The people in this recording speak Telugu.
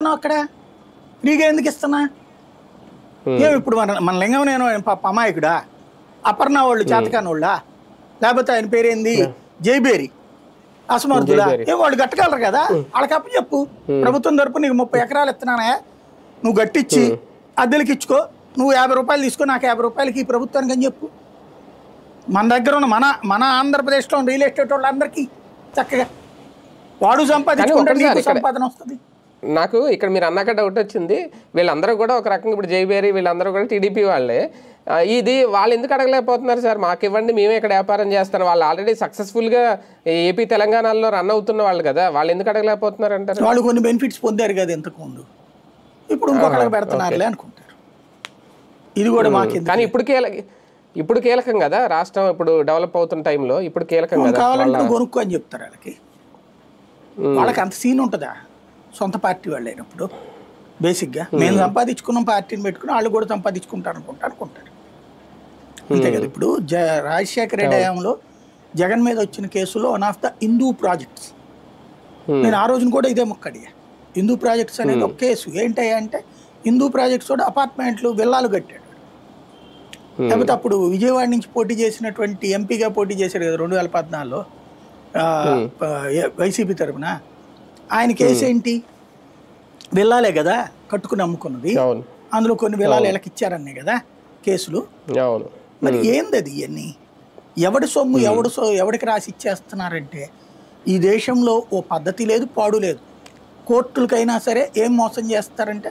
ఇస్తున్నావు అక్కడ? ఫ్రీగా ఎందుకు ఇస్తున్నా? ఏమి ఇప్పుడు మన లింగం నేను అమాయకుడా? అపర్ణ వాళ్ళు చేతకాని వాళ్ళ? లేకపోతే ఆయన పేరేంది జైబేరి అసమర్థులా? ఏం వాళ్ళు గట్టగలరు కదా? వాళ్ళకి అప్పు చెప్పు, ప్రభుత్వం తరపు నీకు 30 ఎకరాలు ఇస్తున్నానా, నువ్వు గట్టించి అద్దెలకి ఇచ్చుకో, నువ్వు 50 రూపాయలు తీసుకో, నాకు 50 రూపాయలకి ఈ ప్రభుత్వానికి అని చెప్పు. మన దగ్గర ఉన్న మన ఆంధ్రప్రదేశ్లో రియల్ ఎస్టేట్ వాళ్ళందరికీ చక్కగా వాడు సంపాదించుకుంటే నీకు సంపాదన వస్తుంది. నాకు ఇక్కడ మీరు అన్నాక డౌట్ వచ్చింది, వీళ్ళందరూ కూడా ఒక రకంగా ఇప్పుడు జైబేరి వీళ్ళందరూ కూడా టీడీపీ వాళ్ళే. ఇది వాళ్ళు ఎందుకు అడగలేకపోతున్నారు సార్? మాకు ఇవ్వండి, మేమే ఇక్కడ వ్యాపారం చేస్తాను. వాళ్ళు ఆల్రెడీ సక్సెస్ఫుల్గా ఏపీ తెలంగాణలో రన్ అవుతున్న వాళ్ళు కదా, వాళ్ళు ఎందుకు అడగలేకపోతున్నారు అంటారు? వాళ్ళు కొన్ని బెనిఫిట్స్ పొందారు కదా ఇంతకుముందు, ఇప్పుడు ఇంకొకరికి పెడుతున్నారులే అనుకుంటారు. ఇది కూడా మాకు కానీ ఇప్పుడు కీలకం కదా రాష్ట్రం, ఇప్పుడు డెవలప్ అవుతున్న టైంలో ఇప్పుడు కీలకం కదా. కావాలంటే కొనుక్కో అని చెప్తారు వాళ్ళకి. వాళ్ళకి అంత సీన్ ఉంటుందా? సొంత పార్టీ వాళ్ళు అయినప్పుడు బేసిక్గా మేము సంపాదించుకున్నాం పార్టీని పెట్టుకుని వాళ్ళు కూడా సంపాదించుకుంటారు అనుకుంటారు అంతే కదా. ఇప్పుడు రాజశేఖర రెడ్డి హయాంలో జగన్ మీద వచ్చిన కేసులో one of the Hindu projects, నేను ఆ రోజున కూడా ఇదే మొక్కడిగా. హిందూ ప్రాజెక్ట్స్ అనేది ఒక కేసు. ఏంటంటే అంటే హిందూ ప్రాజెక్ట్స్ కూడా అపార్ట్మెంట్లు విల్లాలు కట్టాడు. లేకపోతే అప్పుడు విజయవాడ నుంచి పోటీ చేసినటువంటి ఎంపీగా పోటీ చేశాడు కదా 2014లో వైసీపీ తరఫున. ఆయన కేసు ఏంటి? విల్లాలే కదా కట్టుకుని అమ్ముకున్నది, అందులో కొన్ని విల్లాలు వీళ్ళకి ఇచ్చారనే కదా కేసులు. మరి ఏంది అది? ఇవన్నీ ఎవడి సొమ్ము ఎవడికి రాసి ఇచ్చేస్తున్నారంటే ఈ దేశంలో ఓ పద్ధతి లేదు, పాడు లేదు. కోర్టులకైనా సరే ఏం మోసం చేస్తారంటే